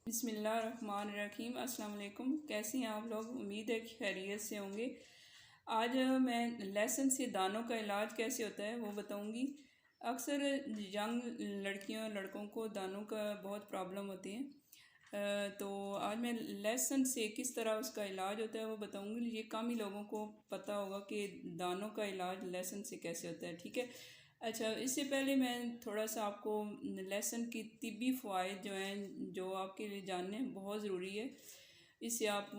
बिस्मिल्लाहिर्रहमानिर्रहीम। अस्सलाम वालेकुम। कैसी हैं आप लोग? उम्मीद है कि खैरियत से होंगे। आज मैं लहसुन से दानों का इलाज कैसे होता है वो बताऊंगी। अक्सर यंग लड़कियों लड़कों को दानों का बहुत प्रॉब्लम होती है। तो आज मैं लहसुन से किस तरह उसका इलाज होता है वो बताऊंगी। ये कम ही लोगों को पता होगा कि दानों का इलाज लहसुन से कैसे होता है। ठीक है। अच्छा, इससे पहले मैं थोड़ा सा आपको लहसुन की तिब्बी फ़वाइद जो हैं जो आपके लिए जानने बहुत ज़रूरी है। इससे आप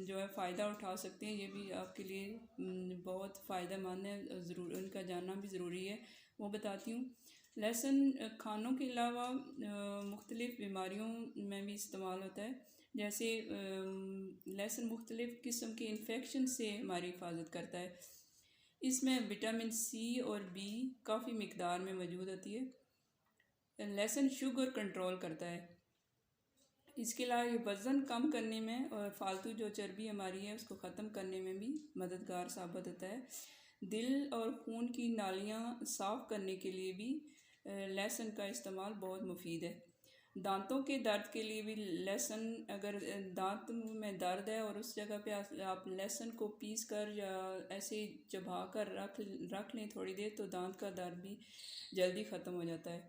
जो है फ़ायदा उठा सकते हैं। ये भी आपके लिए बहुत फ़ायदेमंद है, ज़रूर इनका जानना भी ज़रूरी है। वो बताती हूँ। लहसुन खानों के अलावा मुख्तलिफ़ बीमारियों में भी इस्तेमाल होता है। जैसे लहसुन मुख्तलिफ़ किस्म के इन्फेक्शन से हमारी हिफाजत करता है। इसमें विटामिन सी और बी काफ़ी मिकदार में मौजूद होती है। लहसुन शुगर कंट्रोल करता है। इसके अलावा ये वज़न कम करने में और फालतू जो चर्बी हमारी है उसको ख़त्म करने में भी मददगार साबित होता है। दिल और खून की नालियाँ साफ़ करने के लिए भी लहसुन का इस्तेमाल बहुत मुफीद है। दांतों के दर्द के लिए भी लहसुन, अगर दांत में दर्द है और उस जगह पे आप लहसुन को पीस कर या ऐसे चबा कर रख लें थोड़ी देर, तो दांत का दर्द भी जल्दी ख़त्म हो जाता है।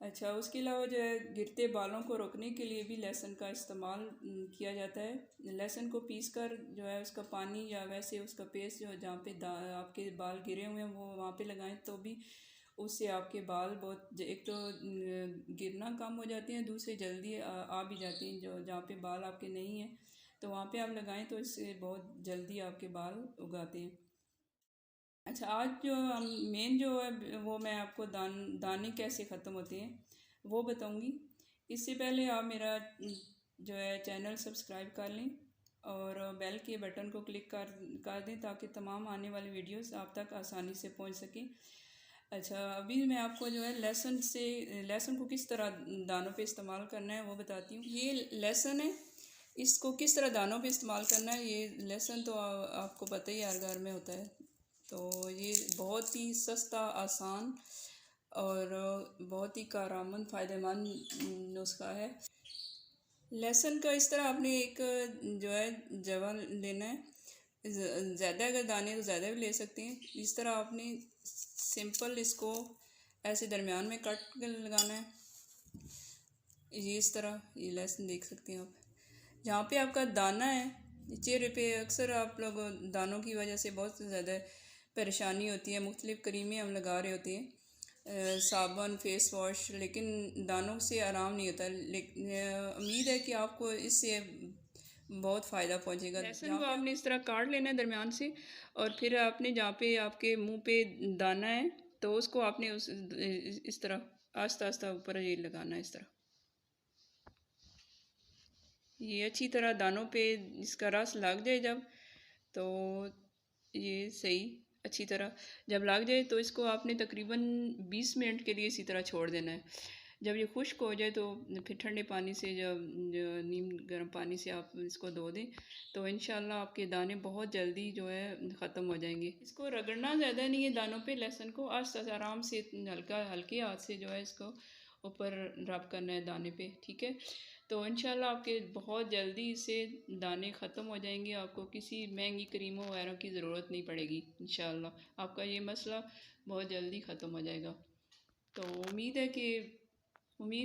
अच्छा, उसके अलावा जो है गिरते बालों को रोकने के लिए भी लहसुन का इस्तेमाल किया जाता है। लहसुन को पीस कर जो है उसका पानी या वैसे उसका पेस्ट जो जहाँ पे आपके बाल गिरे हुए हैं वो वहाँ पे लगाएं, तो भी उससे आपके बाल बहुत एक तो गिरना कम हो जाते हैं, दूसरे जल्दी आ भी जाती हैं। जो जहाँ पे बाल आपके नहीं हैं तो वहाँ पे आप लगाएं तो इससे बहुत जल्दी आपके बाल उगाते हैं। अच्छा, आज जो हम मेन जो है वो मैं आपको दाने कैसे ख़त्म होते हैं वो बताऊंगी। इससे पहले आप मेरा जो है चैनल सब्सक्राइब कर लें और बेल के बटन को क्लिक कर दें ताकि तमाम आने वाली वीडियोस आप तक आसानी से पहुंच सकें। अच्छा, अभी मैं आपको जो है लहसुन को किस तरह दानों पे इस्तेमाल करना है वो बताती हूँ। ये लहसुन है, इसको किस तरह दानों पे इस्तेमाल करना है। ये लहसुन तो आपको पता ही हर घर में होता है। तो ये बहुत ही सस्ता, आसान और बहुत ही कारआमद फ़ायदेमंद नुस्खा है। लहसुन का इस तरह आपने एक जो है जवा लेना है। ज़्यादा अगर दाने तो ज़्यादा भी ले सकते हैं। इस तरह आपने सिंपल इसको ऐसे दरमियान में कट कर लगाना है। ये इस तरह ये लहसुन देख सकते हैं आप। जहाँ पे आपका दाना है चेहरे पे, अक्सर आप लोग दानों की वजह से बहुत ज़्यादा परेशानी होती है। मुख्तलिफ़ क्रीमें हम लगा रहे होते हैं, साबुन, फेस वॉश, लेकिन दानों से आराम नहीं होता। लेकिन उम्मीद है कि आपको इससे बहुत फ़ायदा पहुंचेगा। लहसुन को आपने इस तरह काट लेना है दरमियान से, और फिर आपने जहाँ पे आपके मुंह पे दाना है तो उसको आपने इस तरह आस्ता आस्ता ऊपर ये लगाना है। इस तरह ये अच्छी तरह दानों पे इसका रस लग जाए जब, तो ये सही अच्छी तरह जब लग जाए तो इसको आपने तकरीबन 20 मिनट के लिए इसी तरह छोड़ देना है। जब ये खुश्क हो जाए तो फिर ठंडे पानी से, जब नीम गर्म पानी से आप इसको धो दें तो इंशाल्लाह आपके दाने बहुत जल्दी जो है ख़त्म हो जाएंगे। इसको रगड़ना ज़्यादा नहीं है दानों पे, लहसुन को आस्ते आस्ते आराम से हल्के हाथ से जो है इसको ऊपर रब करना है दाने पे। ठीक है, तो इंशाल्लाह आपके बहुत जल्दी से दाने ख़त्म हो जाएंगे। आपको किसी महंगी क्रीमों वगैरह की ज़रूरत नहीं पड़ेगी। इंशाल्लाह आपका ये मसला बहुत जल्दी ख़त्म हो जाएगा। तो उम्मीद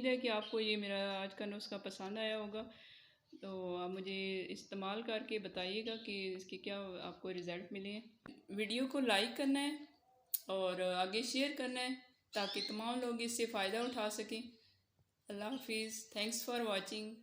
है कि आपको ये मेरा आज का नुस्खा पसंद आया होगा। तो आप मुझे इस्तेमाल करके बताइएगा कि इसके क्या आपको रिज़ल्ट मिले हैं। वीडियो को लाइक करना है और आगे शेयर करना है ताकि तमाम लोग इससे फ़ायदा उठा सकें। अल्लाह हाफिज़। Thanks for watching.